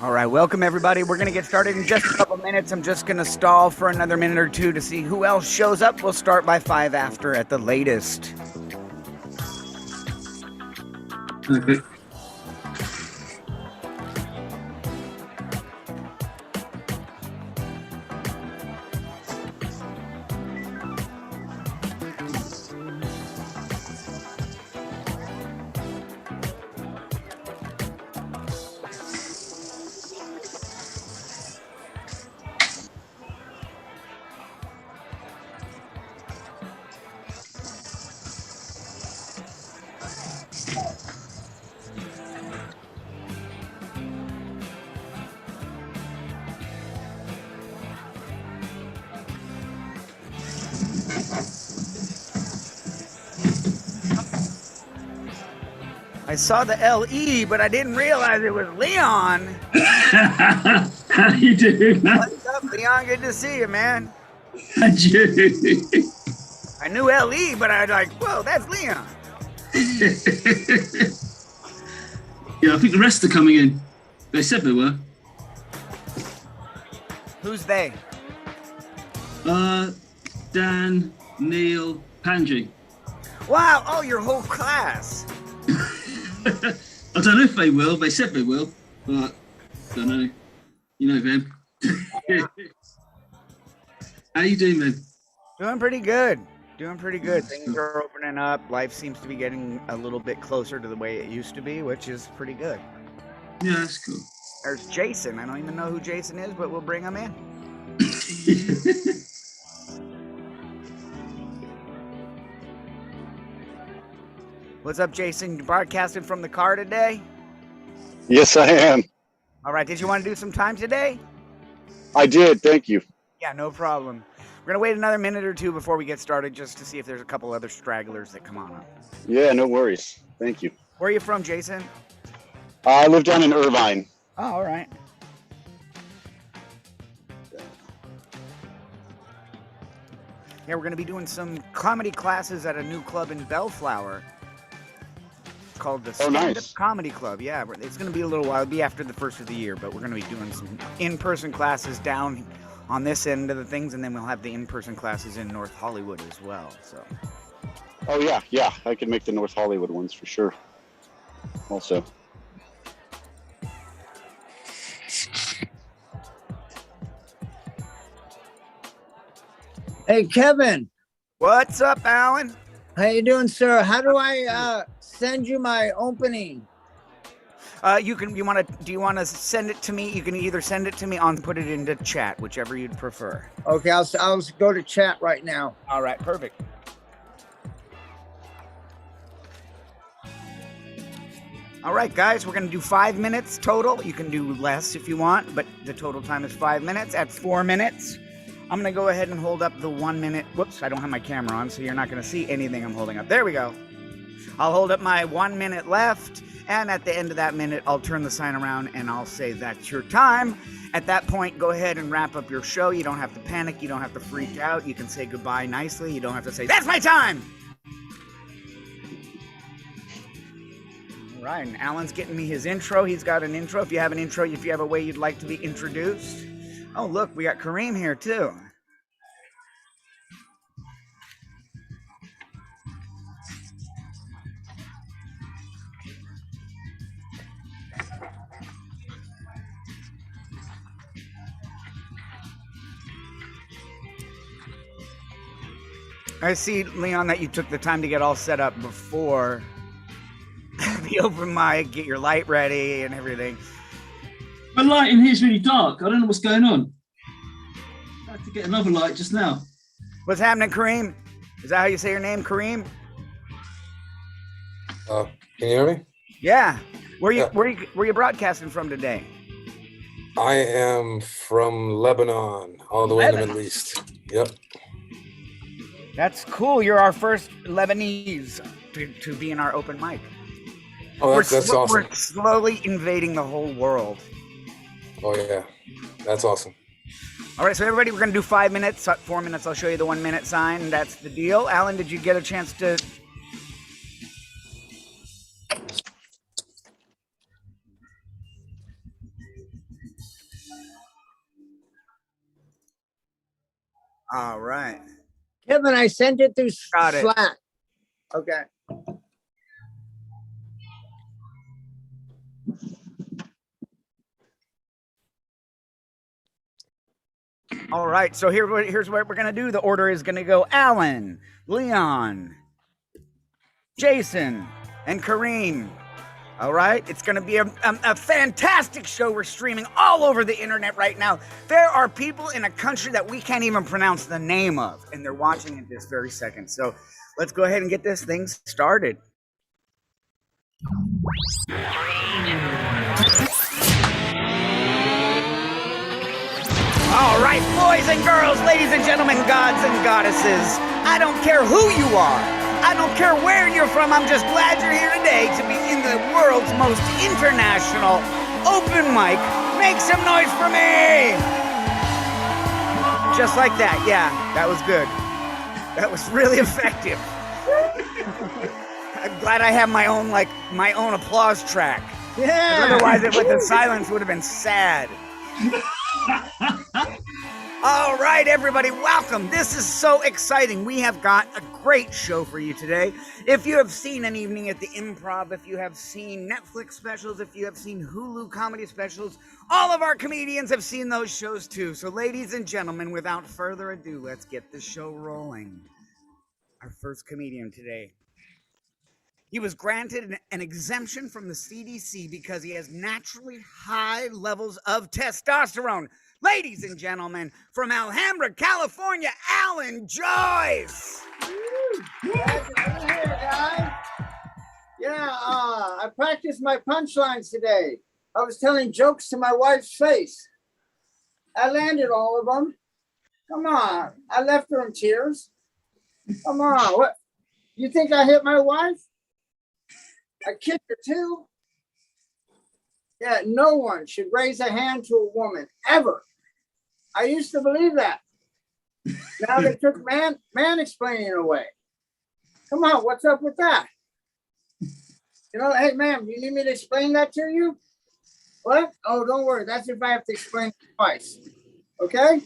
All right, welcome everybody. We're going to get started in just a couple minutes. I'm just going to stall for another minute or two to see who else shows up. We'll start by 5 after at the latest. Okay. I saw the LE, but I didn't realize it was Leon. How you doing, man? What's up, Leon? Good to see you, man. How'd you? I knew LE, but I was like, whoa, that's Leon. Yeah, I think the rest are coming in. They said they were. Who's they? Dan, Neil, Panji. Wow, oh, your whole class. I don't know if they will. They said they will, but don't know. You know them. How you doing, man? Doing pretty good. Doing pretty good. Things are opening up. Life seems to be getting a little bit closer to the way it used to be, which is pretty good. Yeah, that's cool. There's Jason. I don't even know who Jason is, but we'll bring him in. What's up, Jason? You broadcasting from the car today? Yes, I am. All right. Did you want to do some time today? I did. Thank you. Yeah, no problem. We're going to wait another minute or two before we get started just to see if there's a couple other stragglers that come on up. Yeah, no worries. Thank you. Where are you from, Jason? I live down in Irvine. Oh, all right. Yeah, we're going to be doing some comedy classes at a new club in Bellflower. It's called the Stand Up Comedy Club. Yeah, it's going to be a little while. It'll be after the first of the year, but we're going to be doing some in-person classes down on this end of the things, and then we'll have the in-person classes in North Hollywood as well. So. Oh, yeah. I can make the North Hollywood ones for sure. Also. Hey, Kevin. What's up, Alan? How you doing, sir? How do I send you my opening? Do you want to send it to me? You can either send it to me or put it into chat, whichever you'd prefer. Okay, I'll go to chat right now. All right, perfect. All right, guys, we're going to do 5 minutes total. You can do less if you want, but the total time is 5 minutes. At 4 minutes, I'm going to go ahead and hold up the 1 minute. Whoops, I don't have my camera on, so you're not going to see anything I'm holding up. There we go. I'll hold up my 1 minute left, and at the end of that minute, I'll turn the sign around and I'll say that's your time. At that point, go ahead and wrap up your show. You don't have to panic. You don't have to freak out. You can say goodbye nicely. You don't have to say, that's my time. All right, and Alan's getting me his intro. He's got an intro. If you have an intro, if you have a way you'd like to be introduced. Oh, look, we got Kareem here, too. I see, Leon, that you took the time to get all set up before the open mic, get your light ready and everything. My light in here is really dark. I don't know what's going on. I had to get another light just now. What's happening, Kareem? Is that how you say your name, Kareem? Can you hear me? Yeah. Where you broadcasting from today? I am from Lebanon, all the way in the Middle East. Yep. That's cool. You're our first Lebanese to be in our open mic. Oh, that's awesome. We're slowly invading the whole world. Oh, yeah. That's awesome. All right, so everybody, we're going to do 5 minutes. 4 minutes, I'll show you the 1 minute sign. That's the deal. Alan, did you get a chance to... All right. Kevin, I sent it through Got it. Slack. Okay. All right. So here's what we're gonna do. The order is gonna go Alan, Leon, Jason, and Kareem. All right, it's going to be a fantastic show. We're streaming all over the internet right now. There are people in a country that we can't even pronounce the name of, and they're watching it this very second. So let's go ahead and get this thing started. All right, boys and girls, ladies and gentlemen, gods and goddesses, I don't care who you are. I don't care where you're from. I'm just glad you're here today to be in the world's most international open mic. Make some noise for me. Just like that. Yeah, that was good. That was really effective. I'm glad I have my own applause track. Yeah. Otherwise, the silence would have been sad. All right, everybody, welcome. This is so exciting. We have got a great show for you today. If you have seen An Evening at the Improv, if you have seen Netflix specials, if you have seen Hulu comedy specials, all of our comedians have seen those shows too. So, ladies and gentlemen, without further ado, let's get the show rolling. Our first comedian today. He was granted an exemption from the CDC because he has naturally high levels of testosterone. Ladies and gentlemen, from Alhambra, California, Alan Joyce. Glad to be here, guys. Yeah, I practiced my punchlines today. I was telling jokes to my wife's face. I landed all of them. Come on, I left her in tears. Come on, what? You think I hit my wife? I kicked her too. Yeah, no one should raise a hand to a woman ever. I used to believe that. Now they took man explaining away. Come on, what's up with that? You know, hey, ma'am, you need me to explain that to you? What? Oh, don't worry. That's if I have to explain it twice. Okay?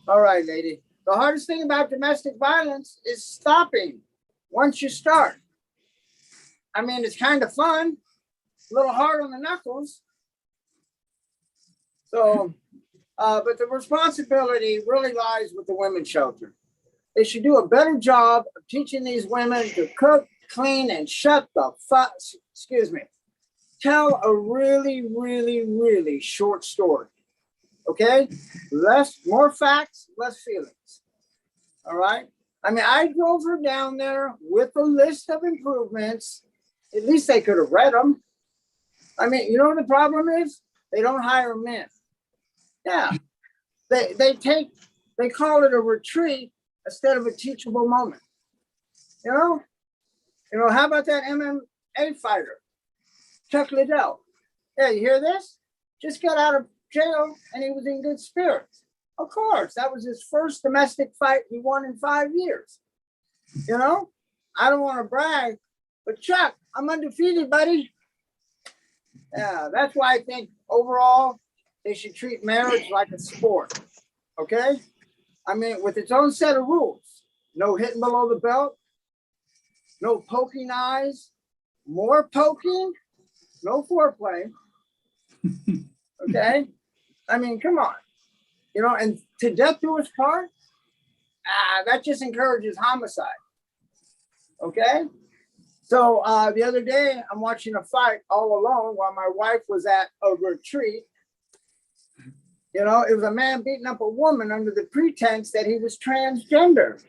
All right, lady. The hardest thing about domestic violence is stopping once you start. I mean, it's kind of fun, a little hard on the knuckles. So, but the responsibility really lies with the women's shelter. They should do a better job of teaching these women to cook, clean, and shut the fuck, tell a really, really, really short story. Okay? More facts, less feelings. All right? I mean, I drove her down there with a list of improvements. At least they could have read them. I mean, you know what the problem is? They don't hire men. Yeah. They call it a retreat instead of a teachable moment. You know, how about that MMA fighter, Chuck Liddell? Yeah, you hear this? Just got out of jail and he was in good spirits. Of course, that was his first domestic fight he won in 5 years. You know, I don't want to brag, but Chuck, I'm undefeated, buddy. Yeah, that's why I think overall they should treat marriage like a sport. Okay? I mean, with its own set of rules. No hitting below the belt, no poking eyes, more poking, no foreplay. Okay? I mean, come on. You know, and to death do us part, that just encourages homicide. Okay? So the other day, I'm watching a fight all alone while my wife was at a retreat. You know, it was a man beating up a woman under the pretense that he was transgender.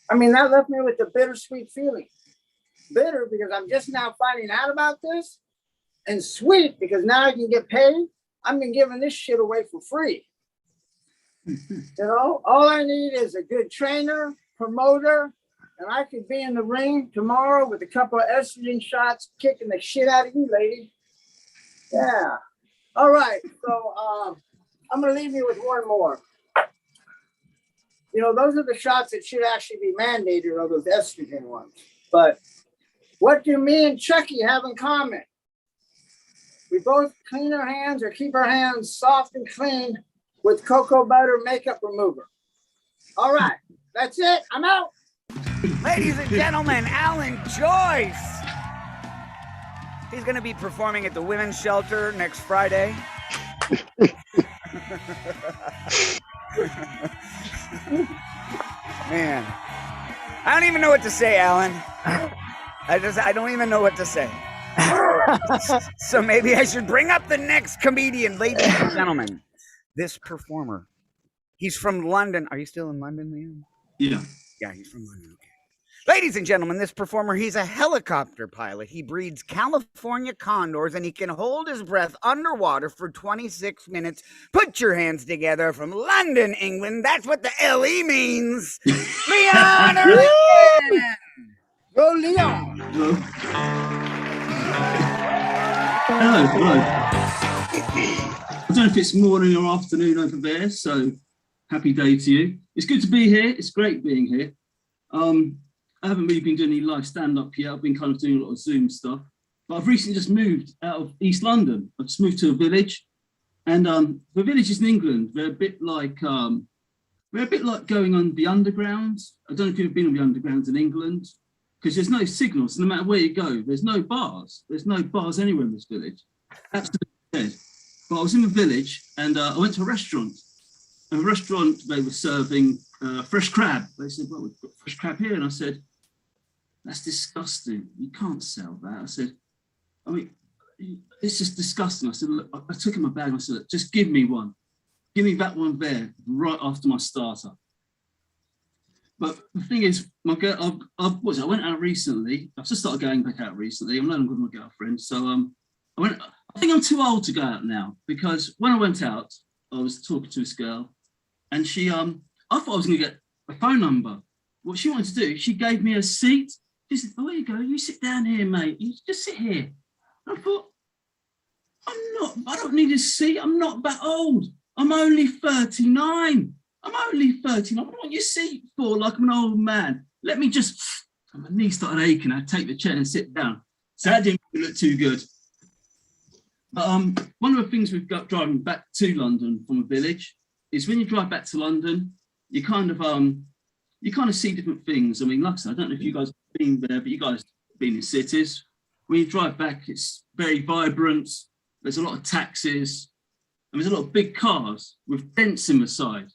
I mean, that left me with a bittersweet feeling. Bitter because I'm just now finding out about this, and sweet because now I can get paid. I've been giving this shit away for free. You know, all I need is a good trainer, promoter, and I could be in the ring tomorrow with a couple of estrogen shots kicking the shit out of you, lady. Yeah. All right. So I'm going to leave you with one more. You know, those are the shots that should actually be mandated, are those estrogen ones. But what do me and Chucky have in common? We both clean our hands or keep our hands soft and clean with cocoa butter makeup remover. All right, that's it. I'm out. Ladies and gentlemen, Alan Joyce. He's going to be performing at the Women's Shelter next Friday. Man, I don't even know what to say, Alan. I don't even know what to say. So maybe I should bring up the next comedian, ladies and gentlemen. This performer. He's from London. Are you still in London, Liam? Yeah. Yeah, he's from London. Okay. Ladies and gentlemen, this performer, he's a helicopter pilot. He breeds California condors and he can hold his breath underwater for 26 minutes. Put your hands together from London, England. That's what the LE means. Leon Erlington! Go Leon. Hello. Hello. I don't know if it's morning or afternoon over there, so happy day to you. It's good to be here. It's great being here. I haven't really been doing any live stand-up yet. I've been kind of doing a lot of Zoom stuff. But I've recently just moved out of East London. I've just moved to a village. And the villages in England, they're a bit like going on the underground. I don't know if you've been on the underground in England, because there's no signals. No matter where you go, there's no bars. There's no bars anywhere in this village. Absolutely dead. But I was in the village and I went to a restaurant. And the restaurant, they were serving fresh crab. They said, well, we've got fresh crab here. And I said, that's disgusting. You can't sell that. I said, I mean, it's just disgusting. I said, look, I took in my bag and I said, look, just give me one. Give me that one there right after my starter. But the thing is, my girl, I went out recently. I've just started going back out recently. I'm no longer with my girlfriend. So I think I'm too old to go out now, because when I went out, I was talking to this girl and she, I thought I was going to get a phone number. What she wanted to do, she gave me a seat. She said, oh, here you go. You sit down here, mate. You just sit here. I thought, I don't need a seat. I'm not that old. I'm only 39. I'm only 39. What do you want your seat for like I'm an old man? Let me just, my knee started aching. I take the chair and sit down. So that didn't look too good. But one of the things we've got driving back to London from a village is when you drive back to London, you kind of see different things. I mean, like I said, I don't know if you guys have been there, but you guys have been in cities. When you drive back, it's very vibrant. There's a lot of taxis, and there's a lot of big cars with dents in the side.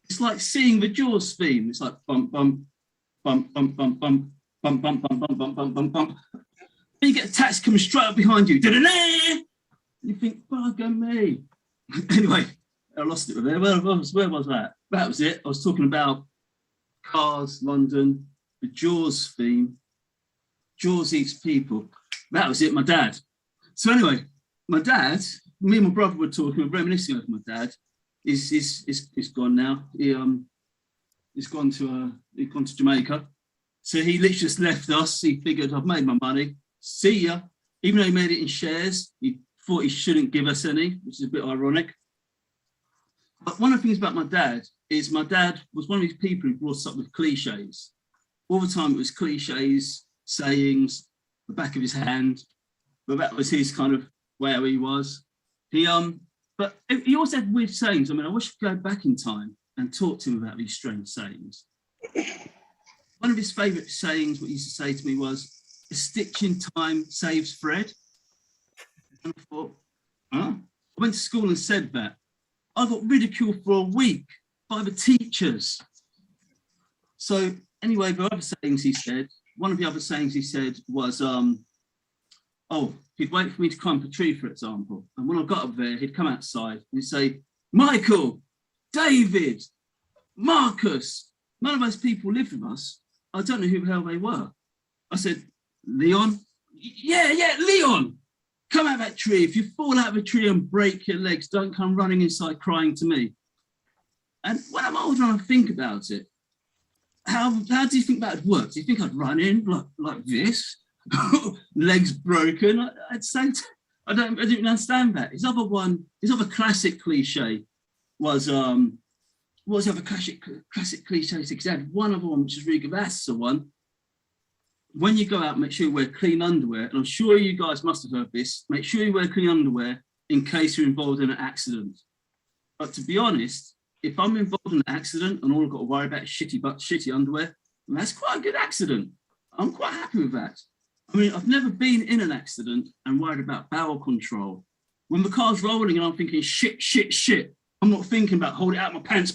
It's like seeing the Jaws theme. It's like bump, bump, bump, bump, bump, bump, bump, bump, bump, bump, bump, bump, bump, bump. Then you get a taxi coming straight up behind you. Da-da-da! You think, bugger me. Anyway, I lost it there. Where was that? That was it. I was talking about cars, London, the Jaws theme. Jaws eats people. That was it, my dad. So anyway, my dad, me and my brother were talking, we're reminiscing over my dad. He's gone now. He's gone to Jamaica. So he literally just left us. He figured, I've made my money. See ya. Even though he made it in shares, he thought he shouldn't give us any, which is a bit ironic. But one of the things about my dad is my dad was one of these people who brought us up with cliches. All the time it was cliches, sayings, the back of his hand, but that was his kind of where he was. But he also had weird sayings. I mean, I wish I could go back in time and talk to him about these strange sayings. One of his favourite sayings, what he used to say to me was, a stitch in time saves Fred. And I thought, huh? I went to school and said that. I got ridiculed for a week by the teachers. So anyway, the other sayings he said, one of the other sayings he said was, he'd wait for me to climb a tree, for example. And when I got up there, he'd come outside and he'd say, Michael, David, Marcus, none of those people lived with us. I don't know who the hell they were. I said, Leon? Yeah, Leon. Come out of that tree. If you fall out of a tree and break your legs, don't come running inside crying to me. And when I'm older and I think about it, how do you think that would work? Do you think I'd run in like this? Legs broken? I'd say, I didn't understand that. His other classic cliche was, what was the other classic cliche? Because he had one other one, which is really good. That's the one. When you go out, make sure you wear clean underwear. And I'm sure you guys must have heard this. Make sure you wear clean underwear in case you're involved in an accident. But to be honest, if I'm involved in an accident and all I've got to worry about is shitty underwear, that's quite a good accident. I'm quite happy with that. I mean, I've never been in an accident and worried about bowel control. When the car's rolling and I'm thinking, shit, I'm not thinking about hold it out my pants.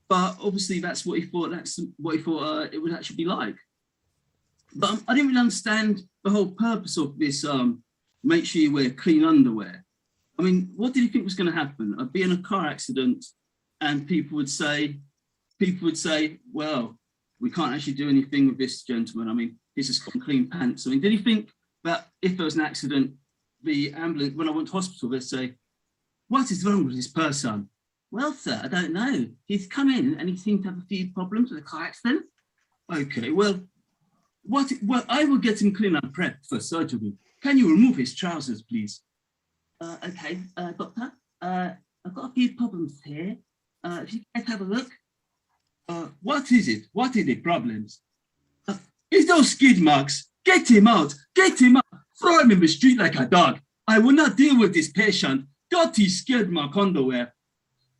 But obviously that's what he thought, it would actually be like. But I didn't really understand the whole purpose of this, make sure you wear clean underwear. I mean, what did you think was going to happen? I'd be in a car accident and people would say, well, we can't actually do anything with this gentleman. I mean, he's just got clean pants. I mean, did he think that if there was an accident, the ambulance, when I went to hospital, they'd say, what is wrong with this person? Well, sir, I don't know. He's come in and he seemed to have a few problems with a car accident. Okay, well, I will get him clean and prepped for surgery. Can you remove his trousers, please? Okay, doctor, I've got a few problems here. If you guys have a look. What is it? What are the problems? It's those skid marks. Get him out. Throw him in the street like a dog. I will not deal with this patient. Dirty skid mark underwear.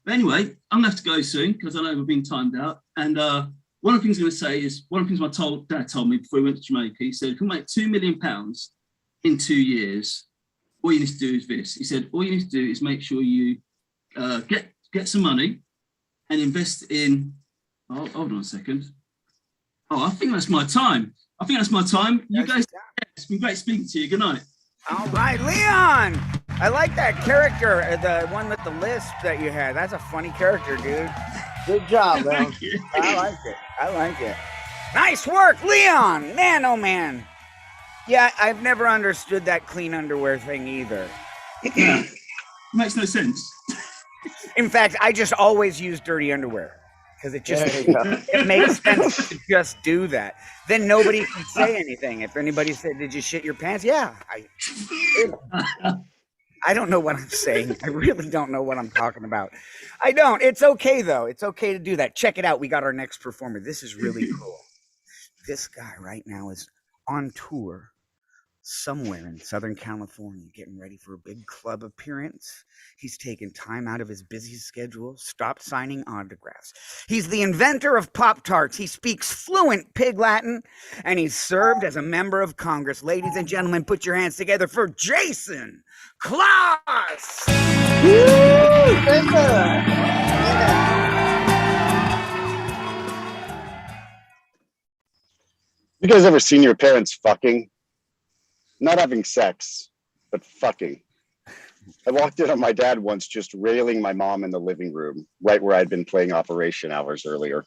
Anyway, I'm going to have to go soon because I know we've been timed out. And one of the things I'm going to say is, one of the things my dad told me before he went to Jamaica, he said, if you make £2 million in 2 years, all you need to do is this. He said, all you need to do is make sure you get some money and invest in, oh, hold on a second. Oh, I think that's my time. You guys, it's been great speaking to you. Good night. All right, Leon. I like that character, the one with the lisp that you had. That's a funny character, dude. Good job, man. Thank you. I like it. Nice work, Leon. Man, oh man. Yeah, I've never understood that clean underwear thing either. Yeah. Makes no sense. In fact, I just always use dirty underwear because it makes sense to just do that. Then nobody can say anything. If anybody said, "Did you shit your pants?" Yeah, I don't know what I'm saying. I really don't know what I'm talking about. I don't. It's okay though. It's okay to do that. Check it out. We got our next performer. This is really cool. This guy right now is on tour somewhere in Southern California, getting ready for a big club appearance. He's taken time out of his busy schedule, stopped signing autographs. He's the inventor of Pop-Tarts. He speaks fluent Pig Latin, and he's served as a member of Congress. Ladies and gentlemen, put your hands together for Jason Klaus! Woo! You guys ever seen your parents fucking? Not having sex, but fucking. I walked in on my dad once just railing my mom in the living room, right where I'd been playing Operation hours earlier.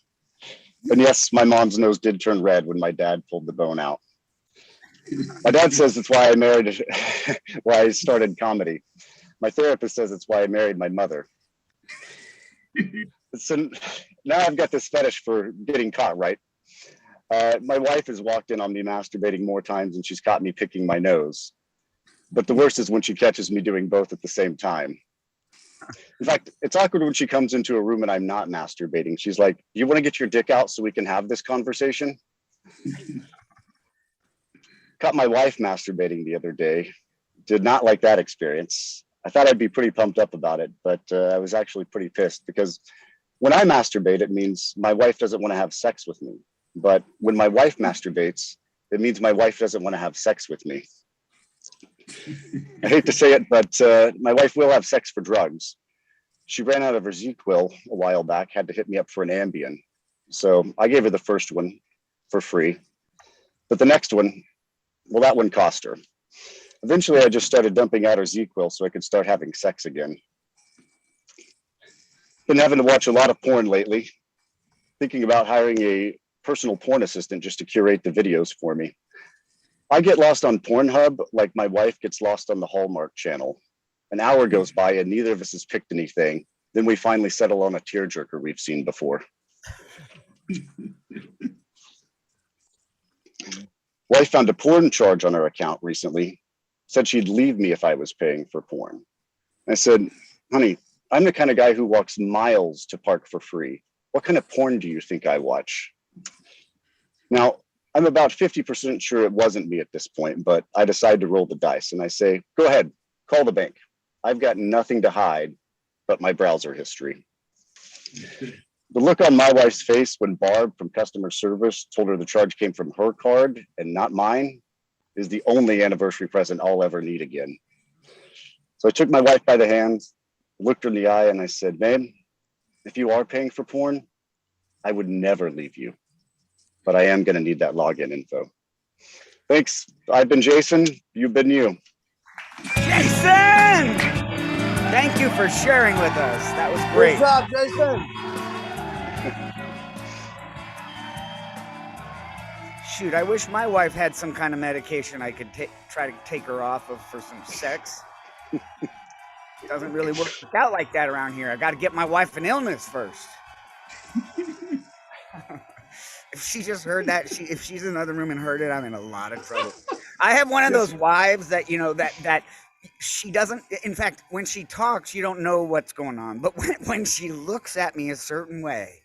And yes, my mom's nose did turn red when my dad pulled the bone out. My dad says it's why I started comedy. My therapist says it's why I married my mother. So now I've got this fetish for getting caught, right? My wife has walked in on me masturbating more times than she's caught me picking my nose. But the worst is when she catches me doing both at the same time. In fact, it's awkward when she comes into a room and I'm not masturbating. She's like, "You want to get your dick out so we can have this conversation?" Caught my wife masturbating the other day. Did not like that experience. I thought I'd be pretty pumped up about it, but I was actually pretty pissed because when I masturbate, it means my wife doesn't want to have sex with me. But when my wife masturbates, it means my wife doesn't want to have sex with me. I hate to say it, but my wife will have sex for drugs. She ran out of her ZzzQuil a while back, had to hit me up for an Ambien. So I gave her the first one for free. But the next one, well, that one cost her. Eventually, I just started dumping out her ZzzQuil so I could start having sex again. Been having to watch a lot of porn lately. Thinking about hiring a personal porn assistant just to curate the videos for me. I get lost on Pornhub like my wife gets lost on the Hallmark Channel. An hour goes by and neither of us has picked anything. Then we finally settle on a tearjerker we've seen before. Wife found a porn charge on her account recently. Said she'd leave me if I was paying for porn. I said, "Honey, I'm the kind of guy who walks miles to park for free. What kind of porn do you think I watch?" Now, I'm about 50% sure it wasn't me at this point, but I decide to roll the dice and I say, "Go ahead, call the bank. I've got nothing to hide but my browser history." The look on my wife's face when Barb from customer service told her the charge came from her card and not mine is the only anniversary present I'll ever need again. So I took my wife by the hand, looked her in the eye, and I said, "Babe, if you are paying for porn, I would never leave you, but I am going to need that login info." Thanks. I've been Jason. You've been you. Jason! Thank you for sharing with us. That was great. Good job, Jason. Shoot, I wish my wife had some kind of medication I could try to take her off of for some sex. It doesn't really work out like that around here. I got to get my wife an illness first. If she just heard that, if she's in another room and heard it, I'm in a lot of trouble. I have one of those wives that, you know, that she doesn't, in fact, when she talks, you don't know what's going on. But when she looks at me a certain way,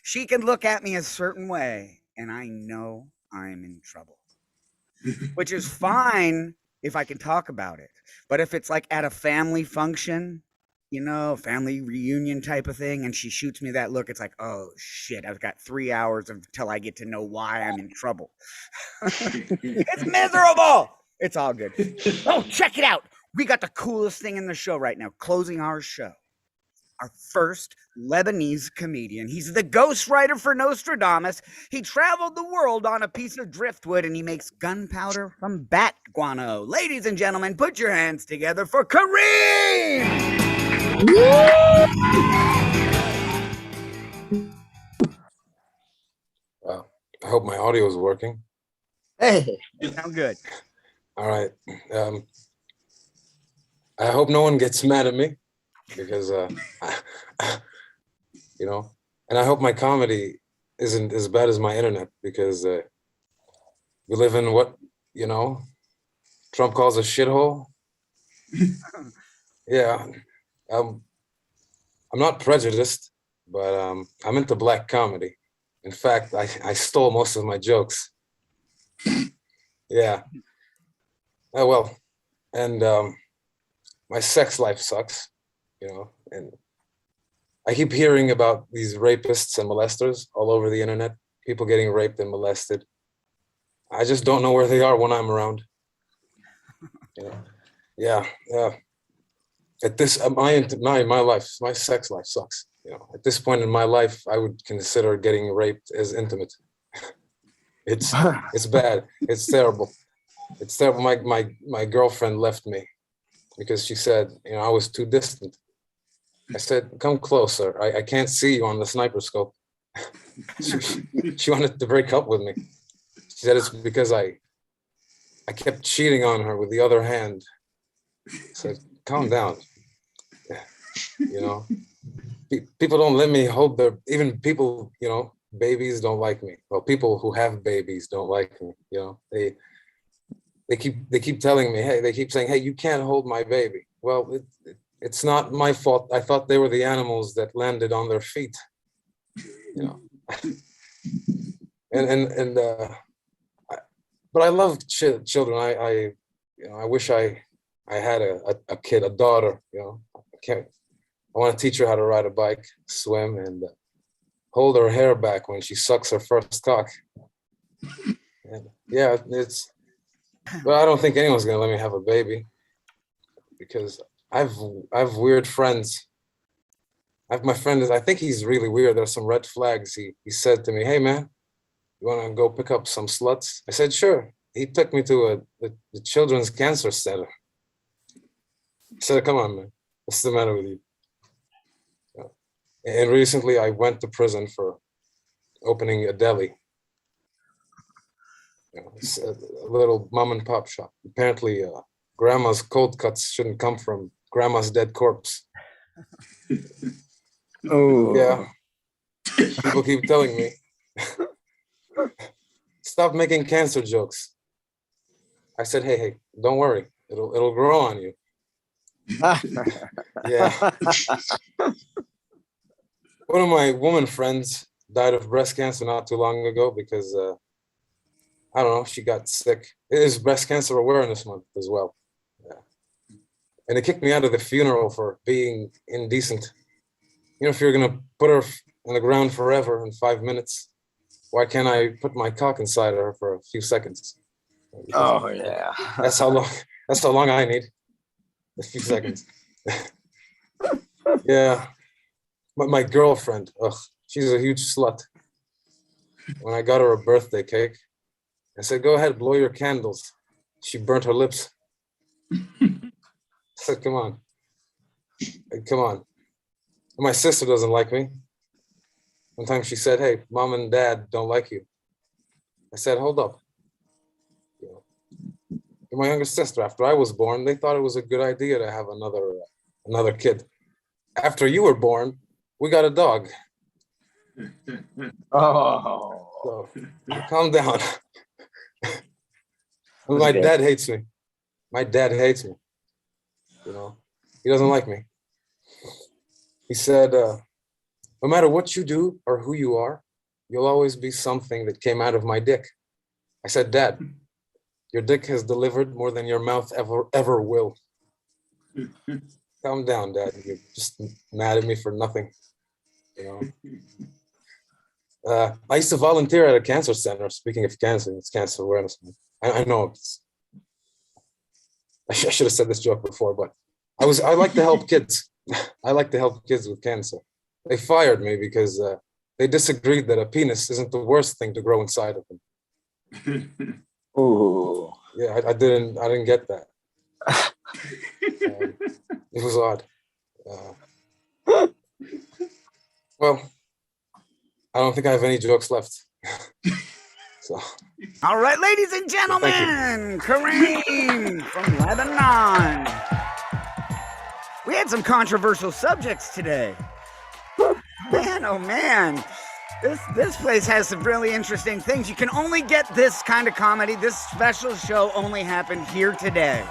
she can look at me a certain way, and I know I'm in trouble, which is fine if I can talk about it. But if it's like at a family function, you know, family reunion type of thing, and she shoots me that look, it's like, oh shit, I've got 3 hours until I get to know why I'm in trouble. It's miserable. It's all good. Oh, check it out. We got the coolest thing in the show right now, closing our show. Our first Lebanese comedian. He's the ghostwriter for Nostradamus. He traveled the world on a piece of driftwood, and he makes gunpowder from bat guano. Ladies and gentlemen, put your hands together for Kareem! Wow. I hope my audio is working. Hey. Sound good. All right. I hope no one gets mad at me because, you know, and I hope my comedy isn't as bad as my internet because we live in what, you know, Trump calls a shithole. Yeah. I'm not prejudiced, but I'm into black comedy. In fact, I stole most of my jokes. Yeah. Oh, well, and my sex life sucks, you know, and I keep hearing about these rapists and molesters all over the internet, people getting raped and molested. I just don't know where they are when I'm around. You know? Yeah. At this, my life, my sex life sucks. You know, at this point in my life, I would consider getting raped as intimate. It's bad. It's terrible. It's terrible. My girlfriend left me because she said, you know, I was too distant. I said, come closer. I can't see you on the sniper scope. She wanted to break up with me. She said it's because I kept cheating on her with the other hand. I said, calm down. You know, people don't let me hold even people, you know, babies don't like me. Well, people who have babies don't like me. You know, they keep telling me, hey, they keep saying, hey, you can't hold my baby. Well, it's not my fault. I thought they were the animals that landed on their feet. You know, but I love children. I wish I had a kid, a daughter. You know, I want to teach her how to ride a bike, swim, and hold her hair back when she sucks her first cock. And yeah, but I don't think anyone's gonna let me have a baby because I've weird friends. My friend I think he's really weird. There's some red flags. He said to me, hey man, you wanna go pick up some sluts? I said, sure. He took me to the Children's Cancer Center. He said, come on, man, what's the matter with you? And recently I went to prison for opening a deli. You know, it's a little mom and pop shop. Apparently grandma's cold cuts shouldn't come from grandma's dead corpse. Oh. Yeah. People keep telling me, stop making cancer jokes. I said, hey, don't worry. It'll grow on you. Yeah. One of my woman friends died of breast cancer not too long ago because, I don't know, she got sick. It is Breast Cancer Awareness Month as well. Yeah. And they kicked me out of the funeral for being indecent. if you're gonna put her on the ground forever in 5 minutes, why can't I put my cock inside her for a few seconds? Oh yeah. That's how long. That's how long I need. A few seconds. Yeah. But my girlfriend, she's a huge slut. When I got her a birthday cake, I said, "Go ahead, blow your candles." She burnt her lips. I said, "Come on, come on." My sister doesn't like me. One time she said, "Hey, mom and dad don't like you." I said, "Hold up. You're my younger sister. After I was born, they thought it was a good idea to have another kid. After you were born, we got a dog. Oh. So calm down." My dad hates me. My dad hates me. He doesn't like me. He said, "No matter what you do or who you are, you'll always be something that came out of my dick." I said, "Dad, your dick has delivered more than your mouth ever will." Calm down, Dad. You're just mad at me for nothing. I used to volunteer at a cancer center. Speaking of cancer, it's Cancer Awareness Month. I know I should have said this joke before, but I like to help kids. I like to help kids with cancer. They fired me because they disagreed that a penis isn't the worst thing to grow inside of them. Ooh. Yeah, I didn't get that. It was odd. Well, I don't think I have any jokes left. So. All right, ladies and gentlemen, Kareem from Lebanon. We had some controversial subjects today. Man, oh man. This place has some really interesting things. You can only get this kind of comedy. This special show only happened here today.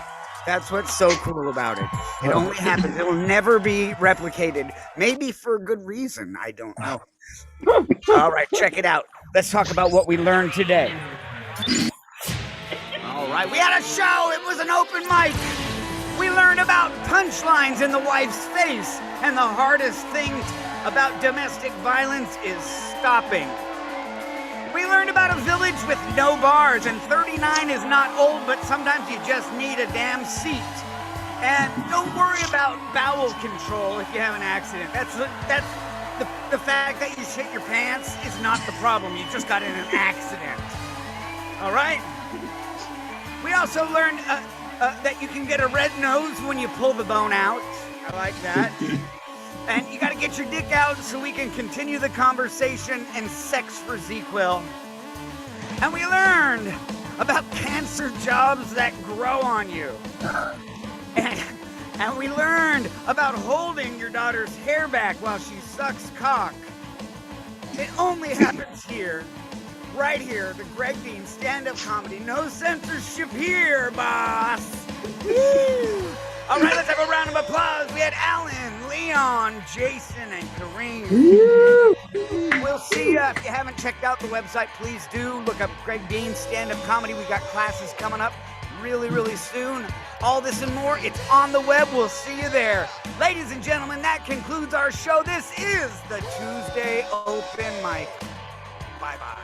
That's what's so cool about it. It only happens. It will never be replicated. Maybe for good reason. I don't know. All right, check it out. Let's talk about what we learned today. All right, we had a show. It was an open mic. We learned about punchlines in the wife's face. And the hardest thing about domestic violence is stopping. We learned about a village with no bars, and 39 is not old, but sometimes you just need a damn seat. And don't worry about bowel control if you have an accident. That's the fact that you shit your pants is not the problem. You just got in an accident. All right? We also learned that you can get a red nose when you pull the bone out. I like that. And you got to get your dick out so we can continue the conversation and sex for ZzzQuil. And we learned about cancer jobs that grow on you. And we learned about holding your daughter's hair back while she sucks cock. It only happens here, right here, the Greg Dean stand-up comedy. No censorship here, boss. Woo! All right, let's have a round of applause. We had Alan, Leon, Jason, and Kareem. We'll see you. If you haven't checked out the website, please do. Look up Greg Dean stand-up comedy. We got classes coming up really, really soon. All this and more, it's on the web. We'll see you there. Ladies and gentlemen, that concludes our show. This is the Tuesday Open Mic. Bye-bye.